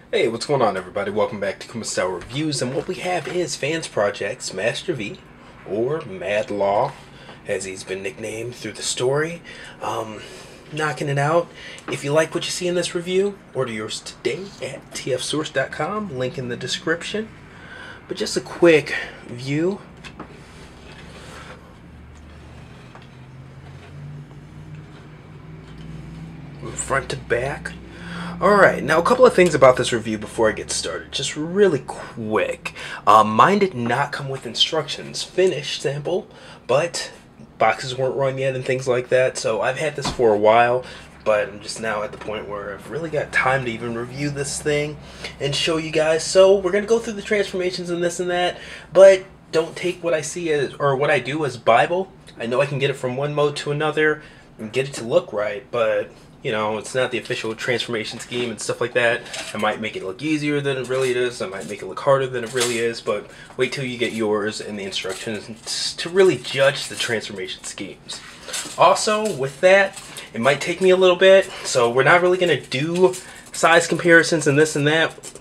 Hey, what's going on, everybody? Welcome back to M.A.D.L.A.W Reviews, and what we have is Fansproject's Master V, or M.A.D.L.A.W, as he's been nicknamed through the story. Knocking it out. If you like what you see in this review, order yours today at tfsource.com, link in the description. But just a quick view. From front to back. Alright, now a couple of things about this review before I get started. Just really quick. Mine did not come with instructions. Finished sample, but boxes weren't run yet and things like that. So I've had this for a while, but I'm just now at the point where I've really got time to even review this thing and show you guys. So we're going to go through the transformations and this and that, but don't take what I see as, or what I do as Bible. I know I can get it from one mode to another and get it to look right, but you know, it's not the official transformation scheme and stuff like that. I might make it look easier than it really is. I might make it look harder than it really is. But wait till you get yours and the instructions to really judge the transformation schemes. Also, with that, it might take me a little bit. So we're not really going to do size comparisons and this and that.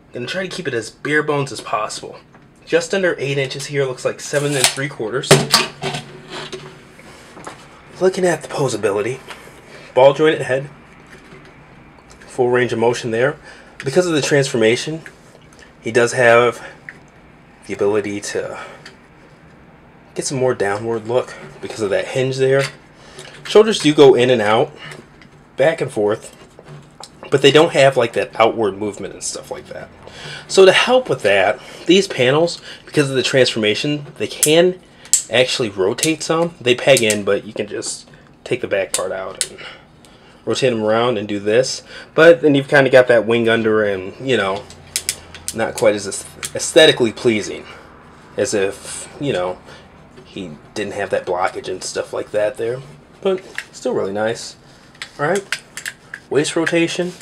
I'm going to try to keep it as bare bones as possible. Just under 8 inches here. Looks like 7 3/4. Looking at the posability. Ball jointed head, full range of motion there. Because of the transformation, he does have the ability to get some more downward look because of that hinge there. Shoulders do go in and out, back and forth, but they don't have like that outward movement and stuff like that. So to help with that, these panels, because of the transformation, they can actually rotate some. They peg in, but you can just take the back part out and rotate them around and do this. But then you've kind of got that wing under and, you know, not quite as aesthetically pleasing as if, you know, he didn't have that blockage and stuff like that there. But still really nice. Alright, waist rotation.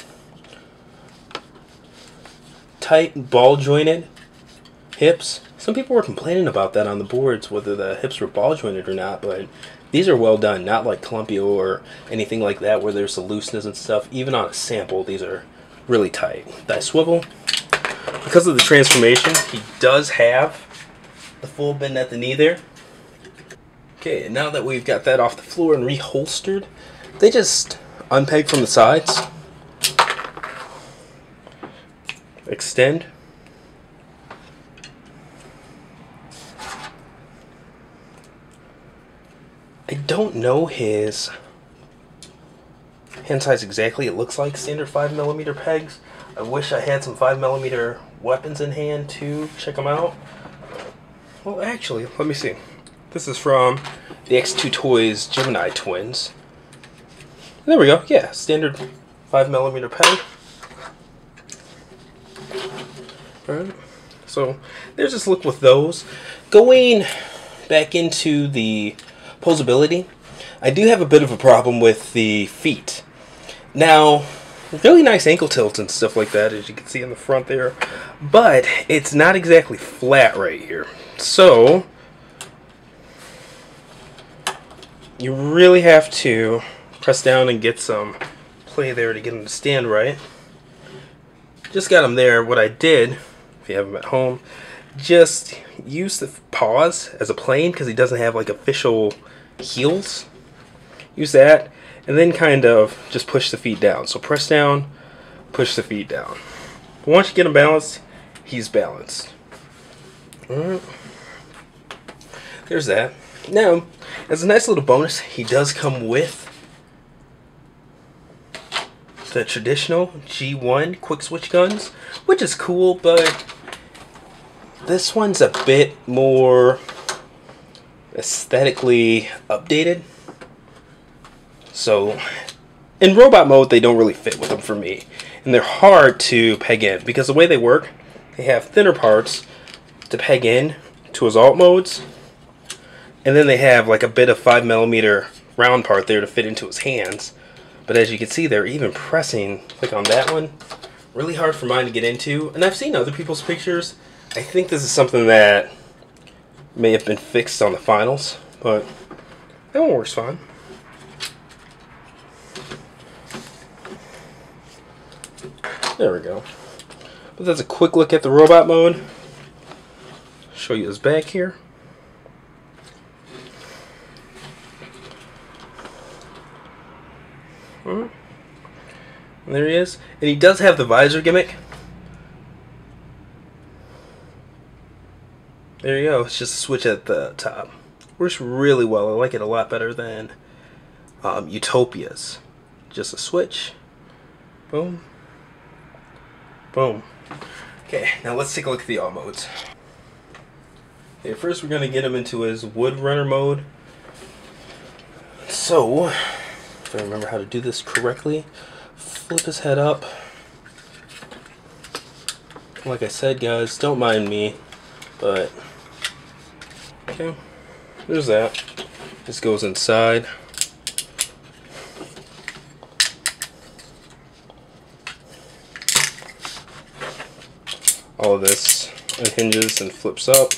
Tight ball jointed hips. Some people were complaining about that on the boards, whether the hips were ball jointed or not, but these are well done, not like Columpio or anything like that where there's a looseness and stuff. Even on a sample, these are really tight. Thigh swivel. Because of the transformation, he does have the full bend at the knee there. Okay, and now that we've got that off the floor and reholstered, they just unpeg from the sides. Extend. I don't know his hand size exactly. It looks like standard 5mm pegs. I wish I had some 5mm weapons in hand to check them out. Well, actually, let me see. This is from the X2 Toys Gemini Twins. There we go. Yeah, standard 5mm peg. Alright, so there's this look with those. Going back into the posability, I do have a bit of a problem with the feet. Now, really nice ankle tilts and stuff like that, as you can see in the front there, but it's not exactly flat right here. So you really have to press down and get some play there to get them to stand right. Just got them there. What I did, if you have them at home, just use the paws as a plane because he doesn't have like official heels. Use that and then kind of just push the feet down. So press down, push the feet down. But once you get him balanced, he's balanced. Alright. There's that. Now, as a nice little bonus, he does come with the traditional G1 quick switch guns, which is cool, but this one's a bit more aesthetically updated. So in robot mode, they don't really fit with them for me, and they're hard to peg in because the way they work, they have thinner parts to peg in to his alt modes, and then they have like a bit of 5mm round part there to fit into his hands. But as you can see, they're even pressing, like on that one, really hard for mine to get into. And I've seen other people's pictures. I think this is something that may have been fixed on the finals, but that one works fine. There we go. But that's a quick look at the robot mode. Show you his back here. And there he is. And he does have the visor gimmick. There you go. It's just a switch at the top. Works really well. I like it a lot better than Utopia's. Just a switch. Boom. Boom. Okay, now let's take a look at the all modes. Okay, first we're going to get him into his wood runner mode. So, if I remember how to do this correctly, flip his head up. Like I said, guys, don't mind me, but okay, there's that. This goes inside. All of this unhinges and flips up.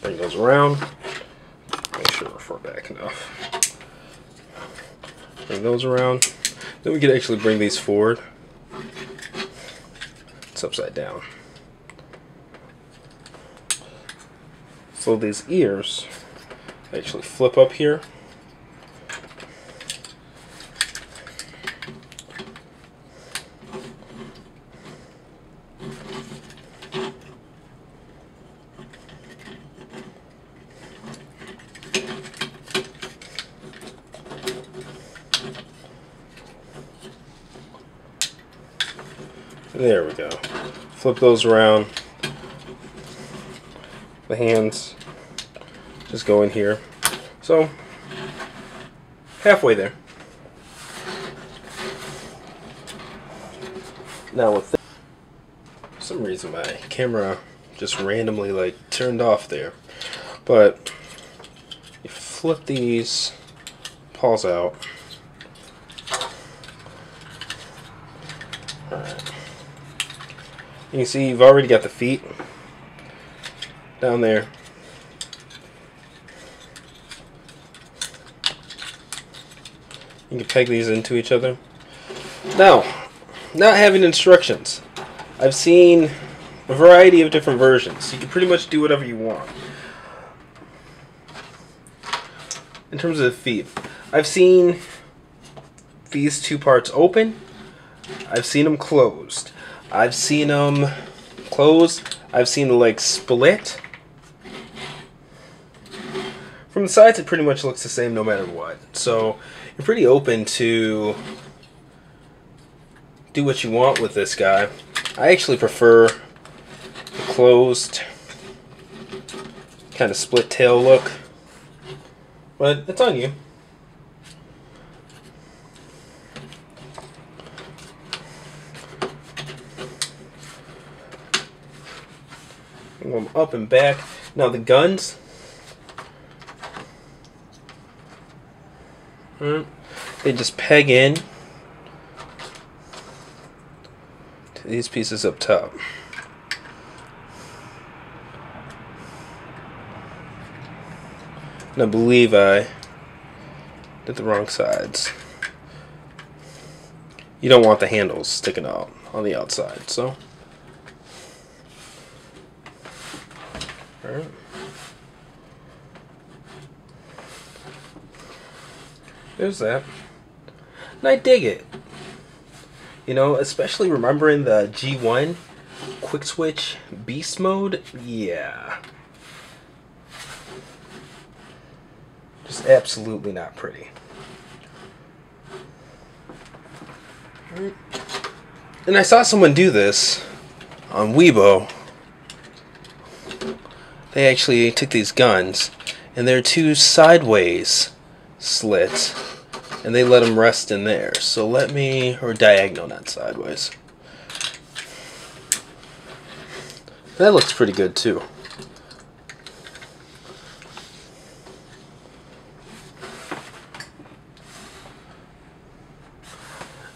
Bring those around. Make sure we're far back enough. Bring those around. Then we can actually bring these forward. It's upside down. So these ears actually flip up here. There we go. Flip those around. The hands just go in here. So, halfway there. Now with this, for some reason my camera just randomly like turned off there. But you flip these paws out. Alright. You can see you've already got the feet down there. You can peg these into each other. Now, not having instructions. I've seen a variety of different versions. You can pretty much do whatever you want. In terms of the feet, I've seen these two parts open. I've seen them closed. I've seen them closed. I've seen the legs split. From the sides, it pretty much looks the same no matter what. So you're pretty open to do what you want with this guy. I actually prefer the closed kind of split tail look, but it's on you. Them up and back. Now the guns, they just peg in to these pieces up top. And I believe I did the wrong sides. You don't want the handles sticking out on the outside, so. Alright. There's that. And I dig it. You know, especially remembering the G1 quick switch beast mode. Yeah. Just absolutely not pretty. And I saw someone do this on Weibo. They actually took these guns and they're two sideways slits and they let them rest in there. So let me, or diagonal, not sideways. That looks pretty good too.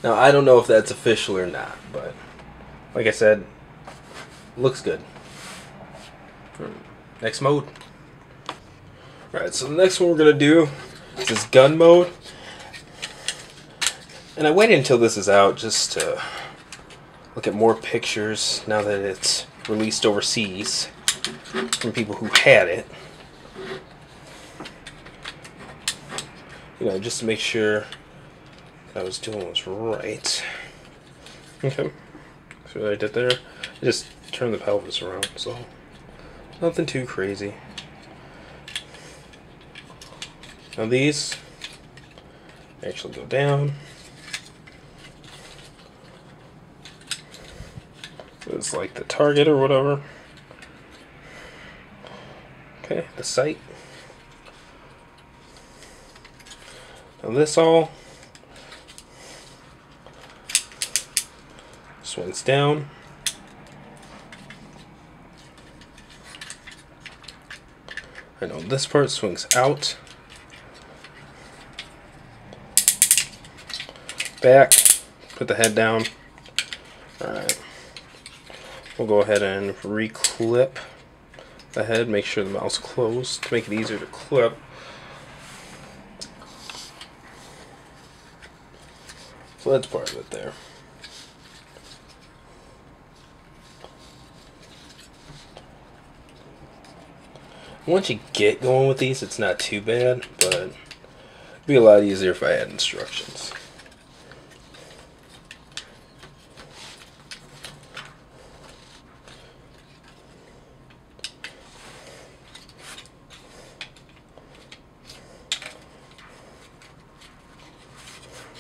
Now I don't know if that's official or not, but like I said, looks good. Next mode. Alright, so the next one we're going to do is this gun mode. And I waited until this is out just to look at more pictures now that it's released overseas from people who had it. You know, just to make sure I was doing was right. Okay. So what I did there, I just turned the pelvis around, so nothing too crazy. Now these actually go down. It's like the target or whatever. Okay, the sight. Now this all swings down. I know this part swings out. Back. Put the head down. Alright. We'll go ahead and re-clip the head, make sure the mouth's closed to make it easier to clip. So that's part of it there. Once you get going with these, it's not too bad, but it'd be a lot easier if I had instructions.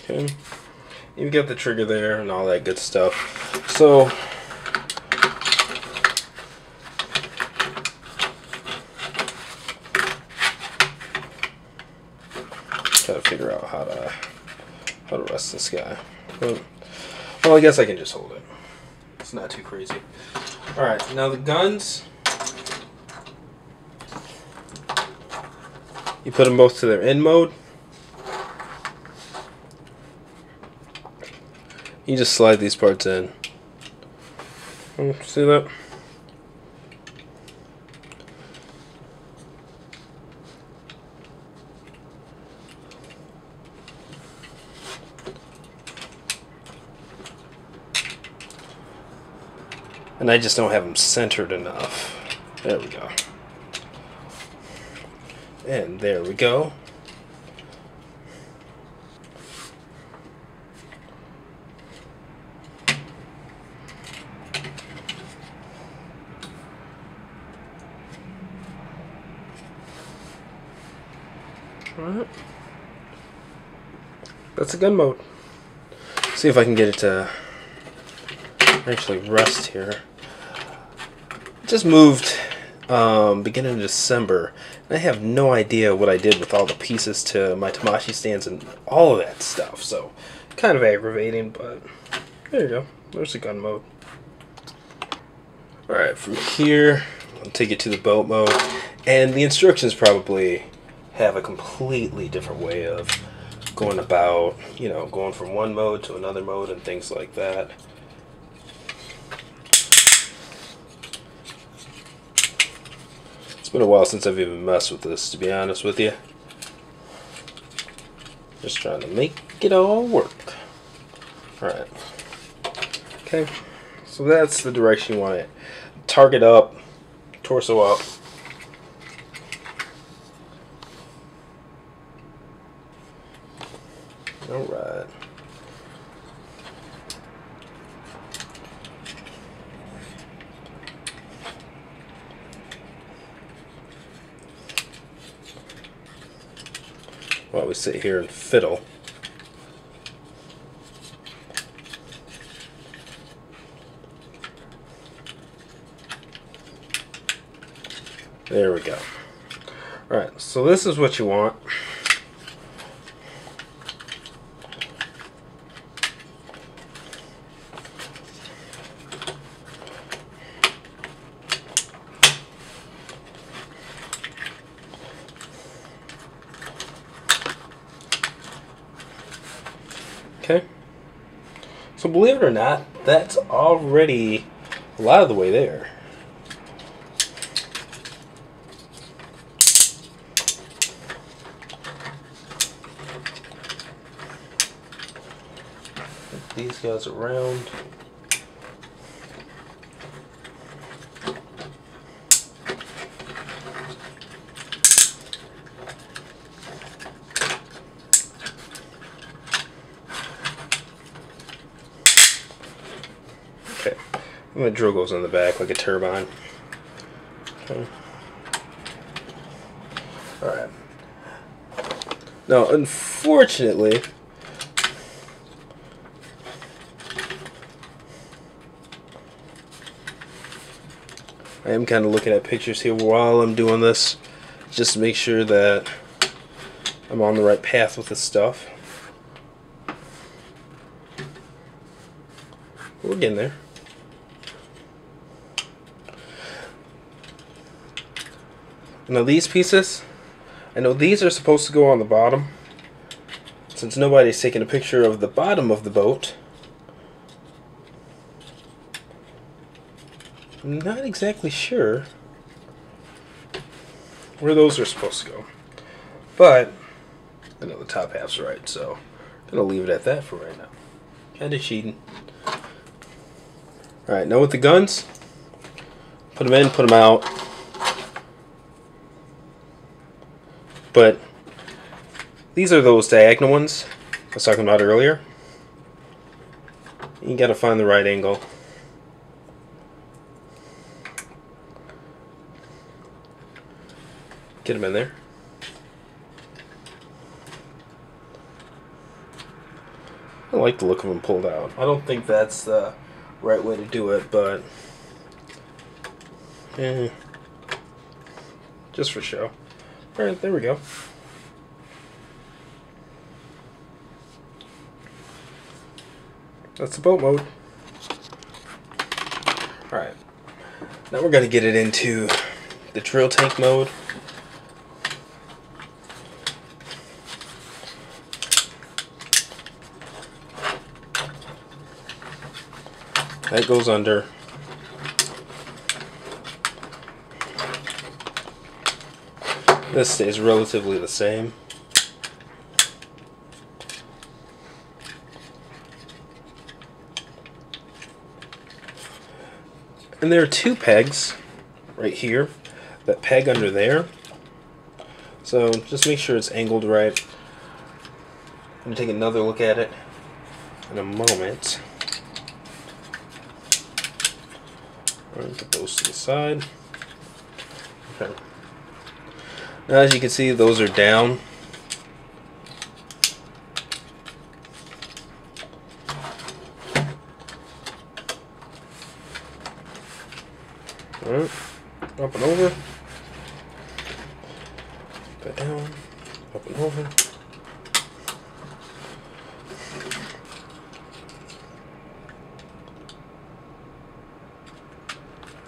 Okay, you get the trigger there and all that good stuff. So gotta figure out how to rest this guy. But, well, I guess I can just hold it. It's not too crazy. All right, now the guns. You put them both to their in mode. You just slide these parts in. See that? And I just don't have them centered enough. There we go. And there we go. Alright. That's a gun mode. See if I can get it to actually rest here. Just moved beginning of December. And I have no idea what I did with all the pieces to my Tamashii stands and all of that stuff. So kind of aggravating, but there you go. There's the gun mode. Alright, from here I'll take it to the boat mode. And the instructions probably have a completely different way of going about, you know, going from one mode to another mode and things like that. It's been a while since I've even messed with this, to be honest with you. Just trying to make it all work. Alright. Okay, so that's the direction you want it. Target up, torso up. Alright. While we sit here and fiddle. There we go. Alright, so this is what you want. Okay, so believe it or not, that's already a lot of the way there. these guys around. Okay, and the drill goes on the back like a turbine. Okay. Alright. Now, unfortunately, I am kind of looking at pictures here while I'm doing this, just to make sure that I'm on the right path with this stuff. We're getting there. Now these pieces, I know these are supposed to go on the bottom. Since nobody's taken a picture of the bottom of the boat, I'm not exactly sure where those are supposed to go. But I know the top half's right, so I'm going to leave it at that for right now. Kind of cheating. Alright, now with the guns, put them in, put them out. But these are those diagonal ones I was talking about earlier. You gotta find the right angle. Get them in there. I like the look of them pulled out. I don't think that's the right way to do it, but just for show. Alright, there we go. That's the boat mode. Alright, now we're going to get it into the drill tank mode. That goes under. This stays relatively the same. And there are two pegs right here that peg under there. So just make sure it's angled right. I'm going to take another look at it in a moment. Put those to the side. Okay. Now, as you can see, those are down. Alright, up and over. Back down, up and over.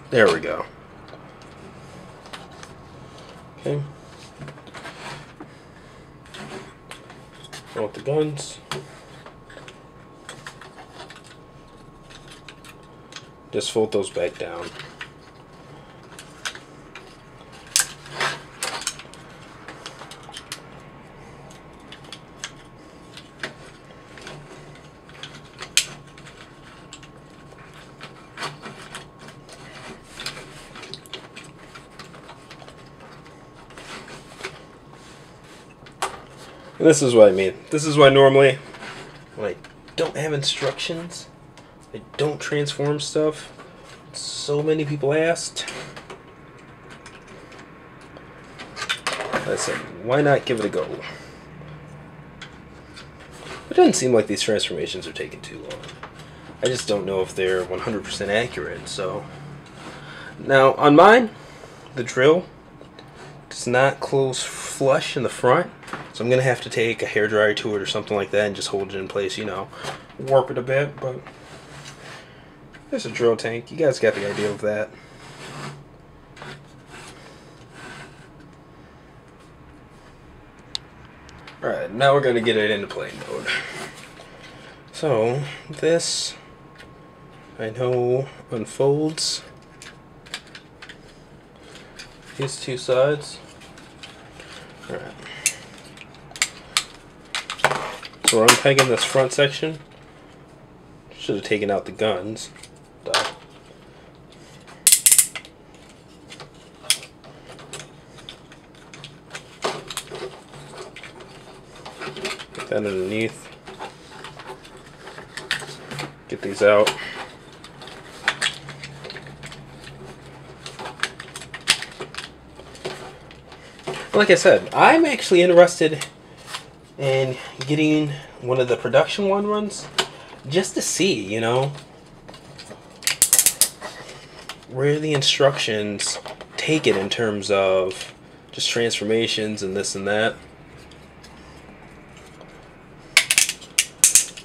There we go. Okay. With the guns. Just fold those back down. And this is what I mean. This is why normally, when I don't have instructions, I don't transform stuff. So many people asked. I said, why not give it a go? It doesn't seem like these transformations are taking too long. I just don't know if they're 100% accurate. So now on mine, the drill does not close flush in the front. So I'm going to have to take a hairdryer to it or something like that and just hold it in place, you know, warp it a bit, but there's a drill tank. You guys got the idea of that. Alright, now we're going to get it into plane mode. So, this, I know, unfolds these two sides. Alright. So we're unpegging this front section. Should have taken out the guns. Duh. Get that underneath. Get these out. Like I said, I'm actually interested in getting one of the production one runs just to see, you know, where the instructions take it in terms of just transformations and this and that.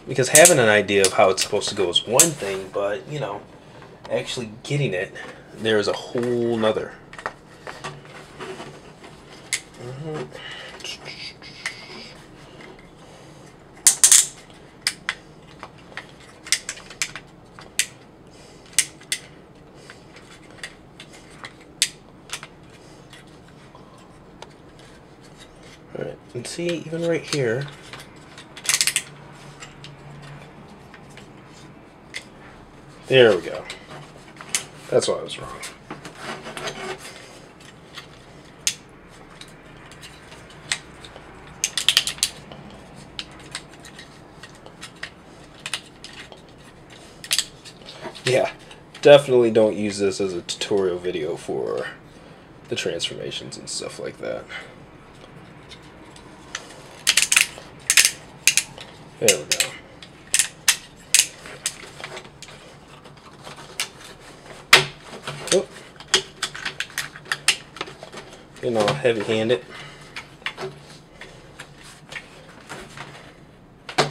Because having an idea of how it's supposed to go is one thing, but, you know, actually getting it, there's a whole nother. Alright, and see, even right here, there we go. That's why I was wrong. Yeah, definitely don't use this as a tutorial video for the transformations and stuff like that. There we go. Oh. Getting all heavy-handed.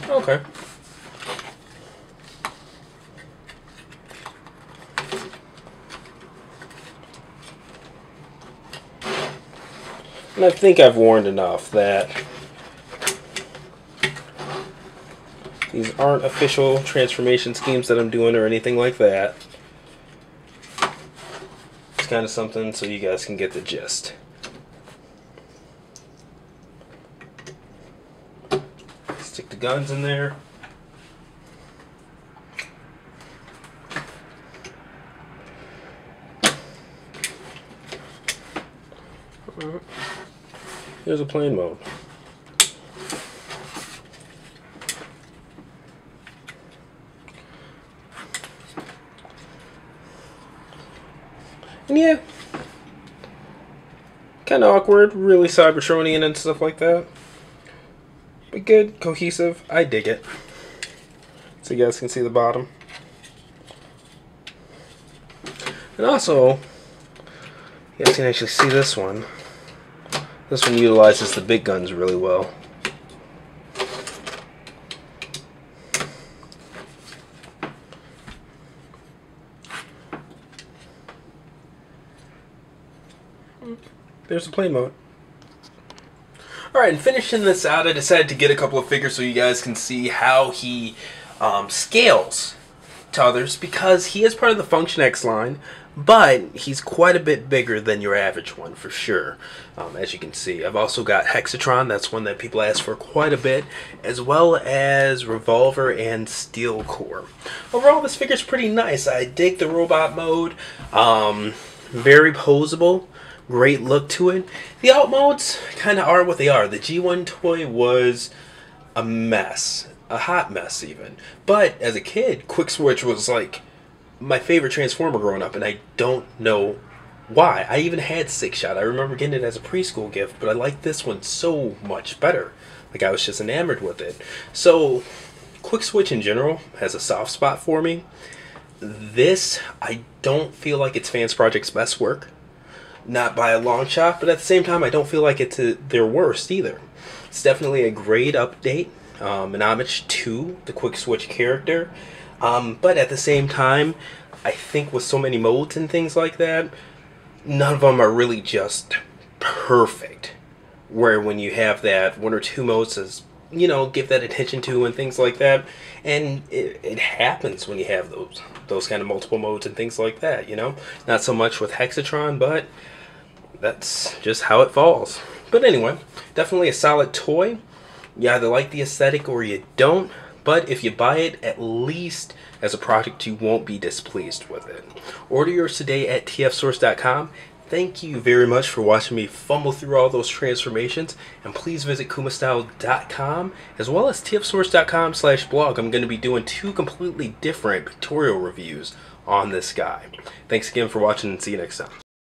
Okay. And I think I've warned enough that these aren't official transformation schemes that I'm doing or anything like that. It's kind of something so you guys can get the gist. Stick the guns in there. Here's a plane mode. And yeah, kind of awkward, really Cybertronian and stuff like that. But good, cohesive, I dig it. So you guys can see the bottom. And also, you guys can actually see this one. This one utilizes the big guns really well. There's the plane mode. Alright, and finishing this out, I decided to get a couple of figures so you guys can see how he scales to others, because he is part of the Function X line, but he's quite a bit bigger than your average one for sure. As you can see, I've also got Hexatron, that's one that people ask for quite a bit, as well as Revolver and Steel Core. Overall, this figure's pretty nice. I dig the robot mode, very posable. Great look to it. The out modes kind of are what they are. The G1 toy was a mess. A hot mess even. But as a kid, Quick Switch was like my favorite Transformer growing up, and I don't know why. I even had Six Shot. I remember getting it as a preschool gift, but I liked this one so much better. Like I was just enamored with it. So Quick Switch in general has a soft spot for me. This, I don't feel like it's Fansproject's best work. Not by a long shot, but at the same time, I don't feel like it's their worst either. It's definitely a great update, an homage to the Quick Switch character, but at the same time, I think with so many modes and things like that, none of them are really just perfect. Where when you have that one or two modes as, you know, give that attention to and things like that, and it happens when you have those kind of multiple modes and things like that, you know? Not so much with Hexatron, but that's just how it falls. But anyway, definitely a solid toy. You either like the aesthetic or you don't, But if you buy it, at least as a product, you won't be displeased with it. Order yours today at tfsource.com. Thank you very much for watching me fumble through all those transformations, and please visit kumastyle.com as well as tfsource.com/blog. I'm going to be doing 2 completely different pictorial reviews on this guy. Thanks again for watching, and see you next time.